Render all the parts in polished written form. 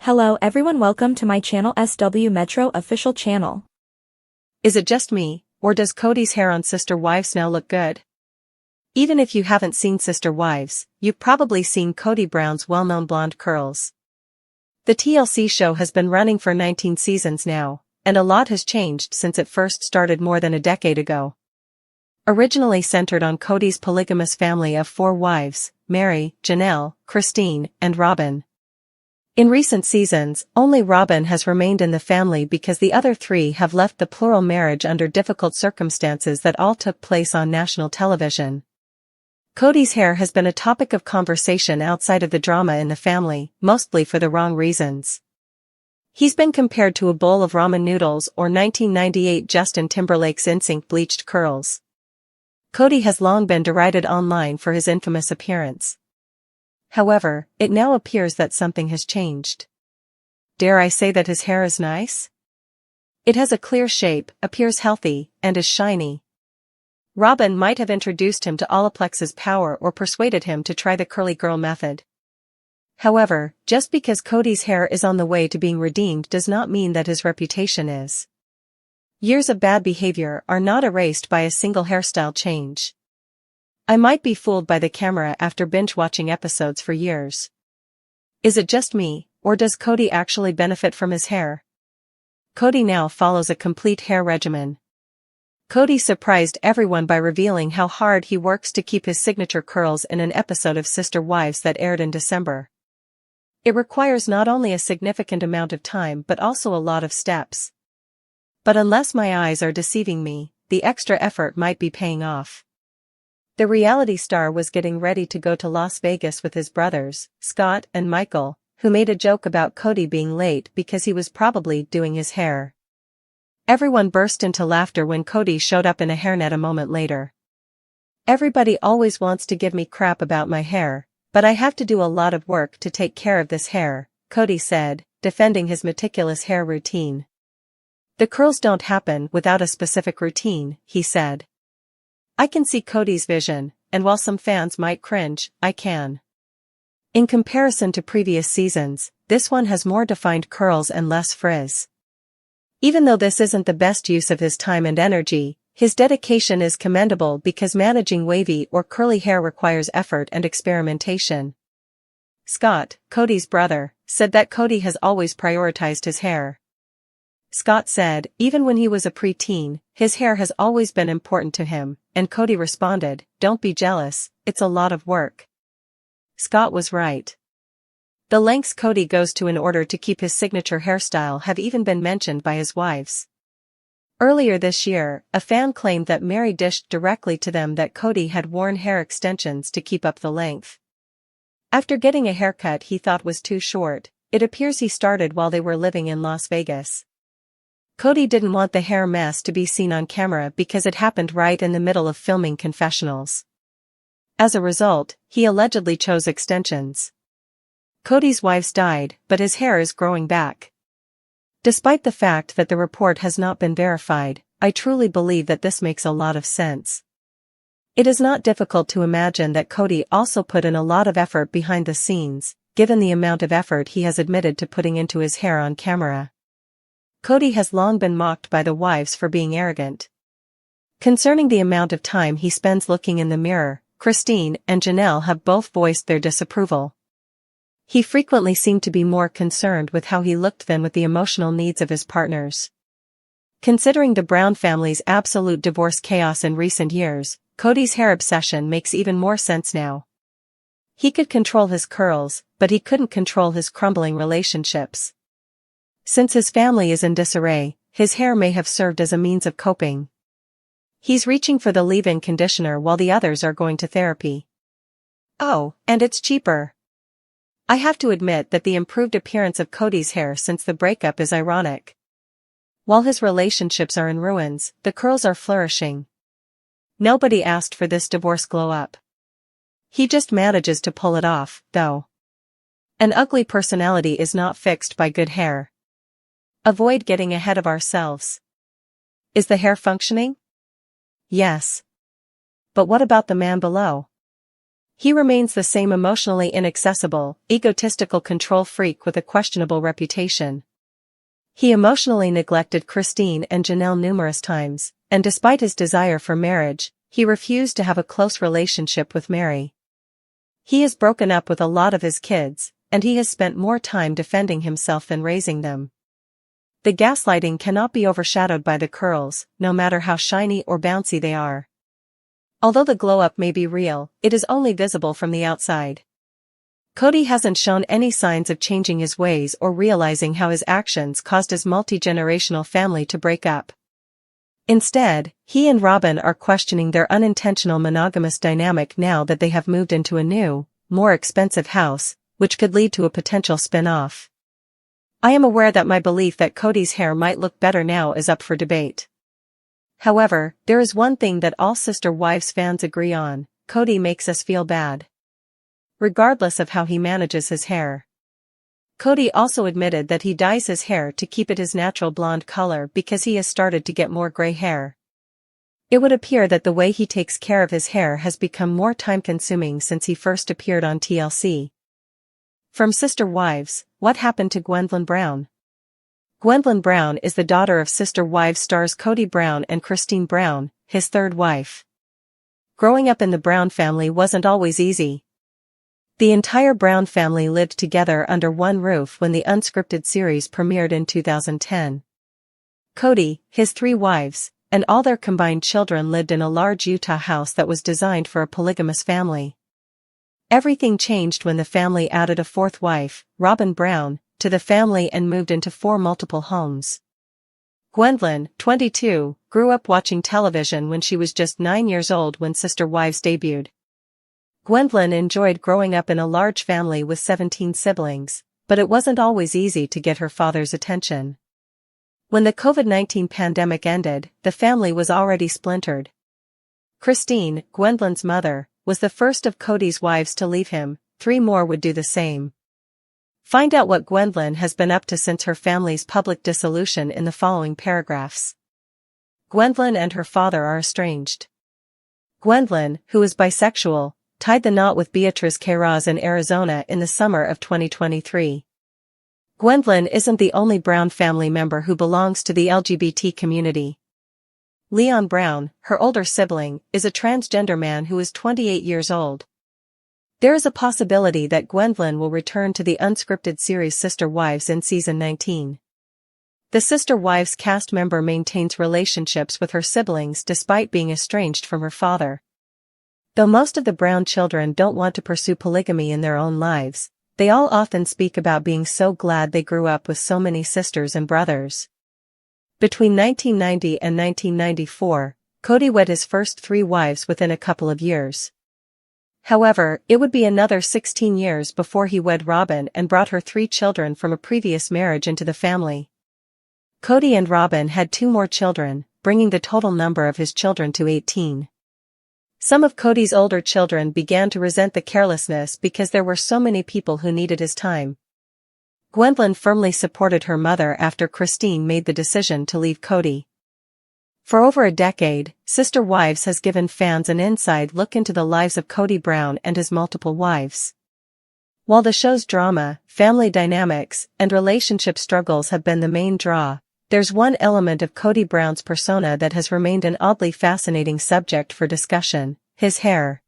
Hello everyone, welcome to my channel SW Metro official channel. Is it just me, or does Kody's hair on Sister Wives now look good? Even if you haven't seen Sister Wives, you've probably seen Kody Brown's well-known blonde curls. The TLC show has been running for 19 seasons now, and a lot has changed since it first started more than a decade ago. Originally centered on Kody's polygamous family of 4 wives, Meri, Janelle, Christen, and Robyn. In recent seasons, only Robyn has remained in the family because the other 3 have left the plural marriage under difficult circumstances that all took place on national television. Kody's hair has been a topic of conversation outside of the drama in the family, mostly for the wrong reasons. He's been compared to a bowl of ramen noodles or 1998 Justin Timberlake's NSYNC bleached curls. Kody has long been derided online for his infamous appearance. However, it now appears that something has changed. Dare I say that his hair is nice? It has a clear shape, appears healthy, and is shiny. Robyn might have introduced him to Olaplex's power or persuaded him to try the curly girl method. However, just because Kody's hair is on the way to being redeemed does not mean that his reputation is. Years of bad behavior are not erased by a single hairstyle change. I might be fooled by the camera after binge-watching episodes for years. Is it just me, or does Kody actually benefit from his hair? Kody now follows a complete hair regimen. Kody surprised everyone by revealing how hard he works to keep his signature curls in an episode of Sister Wives that aired in December. It requires not only a significant amount of time but also a lot of steps. But unless my eyes are deceiving me, the extra effort might be paying off. The reality star was getting ready to go to Las Vegas with his brothers, Scott and Michael, who made a joke about Kody being late because he was probably doing his hair. Everyone burst into laughter when Kody showed up in a hairnet a moment later. Everybody always wants to give me crap about my hair, but I have to do a lot of work to take care of this hair, Kody said, defending his meticulous hair routine. The curls don't happen without a specific routine, he said. I can see Kody's vision, and while some fans might cringe, I can. In comparison to previous seasons, this one has more defined curls and less frizz. Even though this isn't the best use of his time and energy, his dedication is commendable because managing wavy or curly hair requires effort and experimentation. Scott, Kody's brother, said that Kody has always prioritized his hair. Scott said, even when he was a preteen, his hair has always been important to him, and Kody responded, "Don't be jealous, it's a lot of work." Scott was right. The lengths Kody goes to in order to keep his signature hairstyle have even been mentioned by his wives. Earlier this year, a fan claimed that Meri dished directly to them that Kody had worn hair extensions to keep up the length. After getting a haircut he thought was too short, it appears he started while they were living in Las Vegas. Kody didn't want the hair mess to be seen on camera because it happened right in the middle of filming confessionals. As a result, he allegedly chose extensions. Kody's wives died, but his hair is growing back. Despite the fact that the report has not been verified, I truly believe that this makes a lot of sense. It is not difficult to imagine that Kody also put in a lot of effort behind the scenes, given the amount of effort he has admitted to putting into his hair on camera. Kody has long been mocked by the wives for being arrogant. Concerning the amount of time he spends looking in the mirror, Christen and Janelle have both voiced their disapproval. He frequently seemed to be more concerned with how he looked than with the emotional needs of his partners. Considering the Brown family's absolute divorce chaos in recent years, Kody's hair obsession makes even more sense now. He could control his curls, but he couldn't control his crumbling relationships. Since his family is in disarray, his hair may have served as a means of coping. He's reaching for the leave-in conditioner while the others are going to therapy. Oh, and it's cheaper. I have to admit that the improved appearance of Kody's hair since the breakup is ironic. While his relationships are in ruins, the curls are flourishing. Nobody asked for this divorce glow-up. He just manages to pull it off, though. An ugly personality is not fixed by good hair. Avoid getting ahead of ourselves. Is the hair functioning? Yes. But what about the man below? He remains the same emotionally inaccessible, egotistical control freak with a questionable reputation. He emotionally neglected Christine and Janelle numerous times, and despite his desire for marriage, he refused to have a close relationship with Meri. He has broken up with a lot of his kids, and he has spent more time defending himself than raising them. The gaslighting cannot be overshadowed by the curls, no matter how shiny or bouncy they are. Although the glow-up may be real, it is only visible from the outside. Kody hasn't shown any signs of changing his ways or realizing how his actions caused his multi-generational family to break up. Instead, he and Robyn are questioning their unintentional monogamous dynamic now that they have moved into a new, more expensive house, which could lead to a potential spin-off. I am aware that my belief that Kody's hair might look better now is up for debate. However, there is one thing that all Sister Wives fans agree on: Kody makes us feel bad. Regardless of how he manages his hair. Kody also admitted that he dyes his hair to keep it his natural blonde color because he has started to get more gray hair. It would appear that the way he takes care of his hair has become more time-consuming since he first appeared on TLC. From Sister Wives, what happened to Gwendolyn Brown? Gwendolyn Brown is the daughter of Sister Wives stars Kody Brown and Christine Brown, his third wife. Growing up in the Brown family wasn't always easy. The entire Brown family lived together under one roof when the unscripted series premiered in 2010. Kody, his 3 wives, and all their combined children lived in a large Utah house that was designed for a polygamous family. Everything changed when the family added a 4th wife, Robyn Brown, to the family and moved into 4 multiple homes. Gwendolyn, 22, grew up watching television when she was just 9 years old when Sister Wives debuted. Gwendolyn enjoyed growing up in a large family with 17 siblings, but it wasn't always easy to get her father's attention. When the COVID-19 pandemic ended, the family was already splintered. Christine, Gwendolyn's mother, was the first of Kody's wives to leave him. 3 more would do the same. Find out what Gwendolyn has been up to since her family's public dissolution in the following paragraphs. Gwendolyn and her father are estranged. Gwendolyn, who is bisexual, tied the knot with Beatriz Queiroz in Arizona in the summer of 2023. Gwendolyn isn't the only Brown family member who belongs to the LGBT community. Leon Brown, her older sibling, is a transgender man who is 28 years old. There is a possibility that Gwendolyn will return to the unscripted series Sister Wives in season 19. The Sister Wives cast member maintains relationships with her siblings despite being estranged from her father. Though most of the Brown children don't want to pursue polygamy in their own lives, they all often speak about being so glad they grew up with so many sisters and brothers. Between 1990 and 1994, Kody wed his first 3 wives within a couple of years. However, it would be another 16 years before he wed Robyn and brought her 3 children from a previous marriage into the family. Kody and Robyn had 2 more children, bringing the total number of his children to 18. Some of Kody's older children began to resent the carelessness because there were so many people who needed his time. Gwendolyn firmly supported her mother after Christine made the decision to leave Kody. For over a decade, Sister Wives has given fans an inside look into the lives of Kody Brown and his multiple wives. While the show's drama, family dynamics, and relationship struggles have been the main draw, there's one element of Kody Brown's persona that has remained an oddly fascinating subject for discussion: his hair.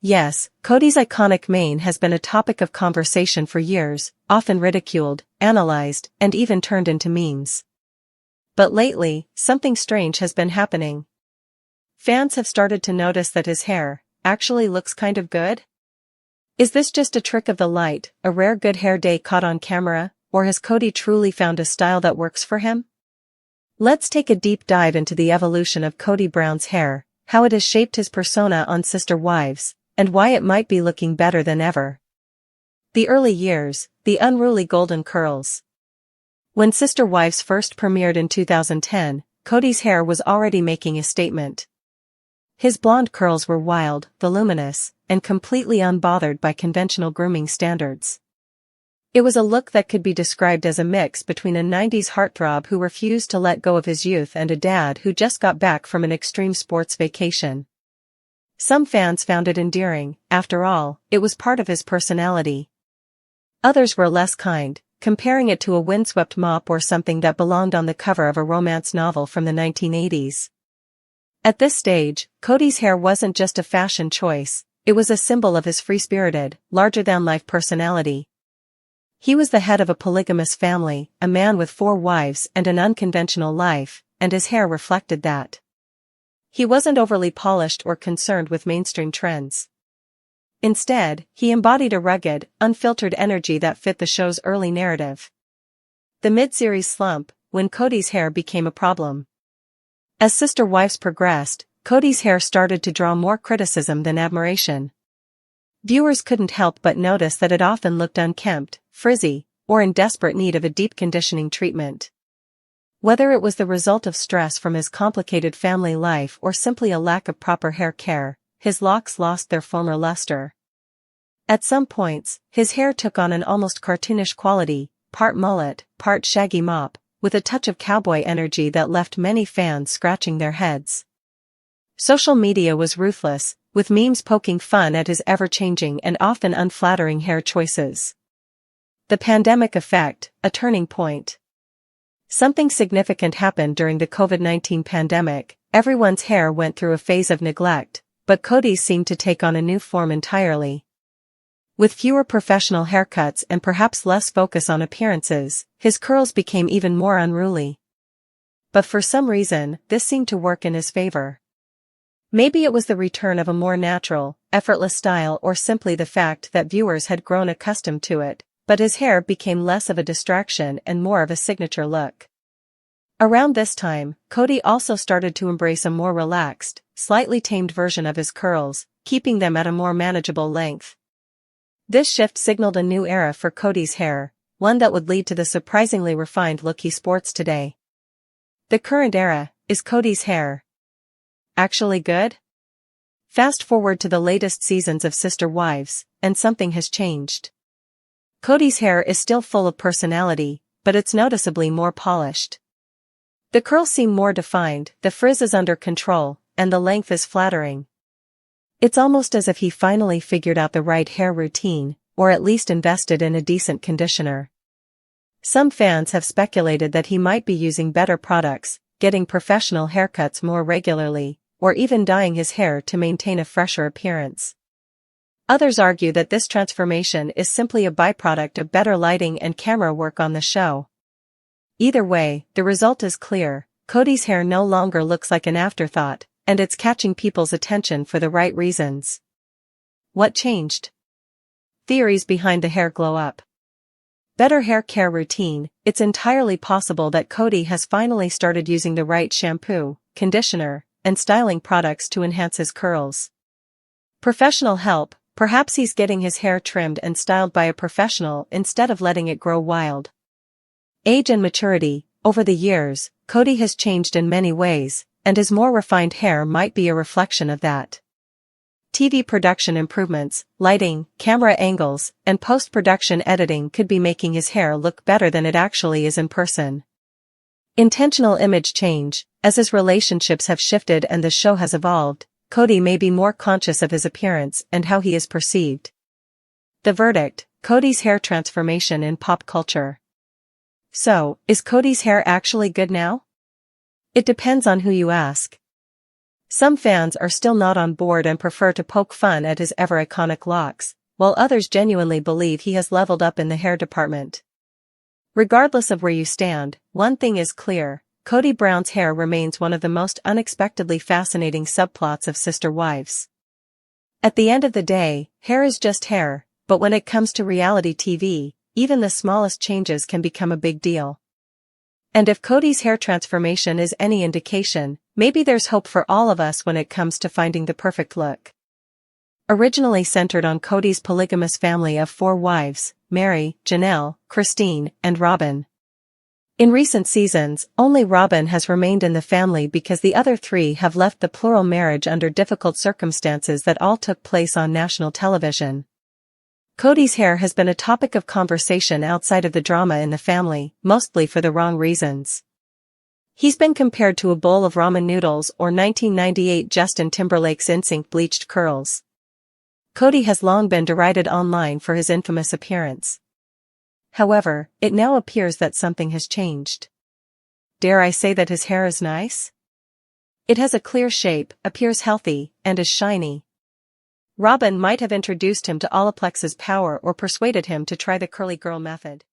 Yes, Kody's iconic mane has been a topic of conversation for years, often ridiculed, analyzed, and even turned into memes. But lately, something strange has been happening. Fans have started to notice that his hair actually looks kind of good. Is this just a trick of the light, a rare good hair day caught on camera, or has Kody truly found a style that works for him? Let's take a deep dive into the evolution of Kody Brown's hair, how it has shaped his persona on Sister Wives, and why it might be looking better than ever. The early years, the unruly golden curls. When Sister Wives first premiered in 2010, Kody's hair was already making a statement. His blonde curls were wild, voluminous, and completely unbothered by conventional grooming standards. It was a look that could be described as a mix between a 90s heartthrob who refused to let go of his youth and a dad who just got back from an extreme sports vacation. Some fans found it endearing, after all, it was part of his personality. Others were less kind, comparing it to a windswept mop or something that belonged on the cover of a romance novel from the 1980s. At this stage, Kody's hair wasn't just a fashion choice, it was a symbol of his free-spirited, larger-than-life personality. He was the head of a polygamous family, a man with 4 wives and an unconventional life, and his hair reflected that. He wasn't overly polished or concerned with mainstream trends. Instead, he embodied a rugged, unfiltered energy that fit the show's early narrative. The mid-series slump, when Kody's hair became a problem. As Sister Wives progressed, Kody's hair started to draw more criticism than admiration. Viewers couldn't help but notice that it often looked unkempt, frizzy, or in desperate need of a deep conditioning treatment. Whether it was the result of stress from his complicated family life or simply a lack of proper hair care, his locks lost their former luster. At some points, his hair took on an almost cartoonish quality, part mullet, part shaggy mop, with a touch of cowboy energy that left many fans scratching their heads. Social media was ruthless, with memes poking fun at his ever-changing and often unflattering hair choices. The pandemic effect, a turning point. Something significant happened during the COVID-19 pandemic. Everyone's hair went through a phase of neglect, but Kody's seemed to take on a new form entirely. With fewer professional haircuts and perhaps less focus on appearances, his curls became even more unruly. But for some reason, this seemed to work in his favor. Maybe it was the return of a more natural, effortless style or simply the fact that viewers had grown accustomed to it, but his hair became less of a distraction and more of a signature look. Around this time, Kody also started to embrace a more relaxed, slightly tamed version of his curls, keeping them at a more manageable length. This shift signaled a new era for Kody's hair, one that would lead to the surprisingly refined look he sports today. The current era, is Kody's hair actually good? Fast forward to the latest seasons of Sister Wives, and something has changed. Kody's hair is still full of personality, but it's noticeably more polished. The curls seem more defined, the frizz is under control, and the length is flattering. It's almost as if he finally figured out the right hair routine, or at least invested in a decent conditioner. Some fans have speculated that he might be using better products, getting professional haircuts more regularly, or even dyeing his hair to maintain a fresher appearance. Others argue that this transformation is simply a byproduct of better lighting and camera work on the show. Either way, the result is clear: Kody's hair no longer looks like an afterthought, and it's catching people's attention for the right reasons. What changed? Theories behind the hair glow up. Better hair care routine. It's entirely possible that Kody has finally started using the right shampoo, conditioner, and styling products to enhance his curls. Professional help. Perhaps he's getting his hair trimmed and styled by a professional instead of letting it grow wild. Age and maturity. Over the years, Kody has changed in many ways, and his more refined hair might be a reflection of that. TV production improvements, lighting, camera angles, and post-production editing could be making his hair look better than it actually is in person. Intentional image change. As his relationships have shifted and the show has evolved, Kody may be more conscious of his appearance and how he is perceived. The verdict: Kody's hair transformation in pop culture. So, is Kody's hair actually good now? It depends on who you ask. Some fans are still not on board and prefer to poke fun at his ever-iconic locks, while others genuinely believe he has leveled up in the hair department. Regardless of where you stand, one thing is clear: Kody Brown's hair remains one of the most unexpectedly fascinating subplots of Sister Wives. At the end of the day, hair is just hair, but when it comes to reality TV, even the smallest changes can become a big deal. And if Kody's hair transformation is any indication, maybe there's hope for all of us when it comes to finding the perfect look. Originally centered on Kody's polygamous family of 4 wives, Meri, Janelle, Christen, and Robyn. In recent seasons, only Robyn has remained in the family because the other 3 have left the plural marriage under difficult circumstances that all took place on national television. Kody's hair has been a topic of conversation outside of the drama in the family, mostly for the wrong reasons. He's been compared to a bowl of ramen noodles or 1998 Justin Timberlake's NSYNC bleached curls. Kody has long been derided online for his infamous appearance. However, it now appears that something has changed. Dare I say that his hair is nice? It has a clear shape, appears healthy, and is shiny. Robyn might have introduced him to Olaplex's power or persuaded him to try the curly girl method.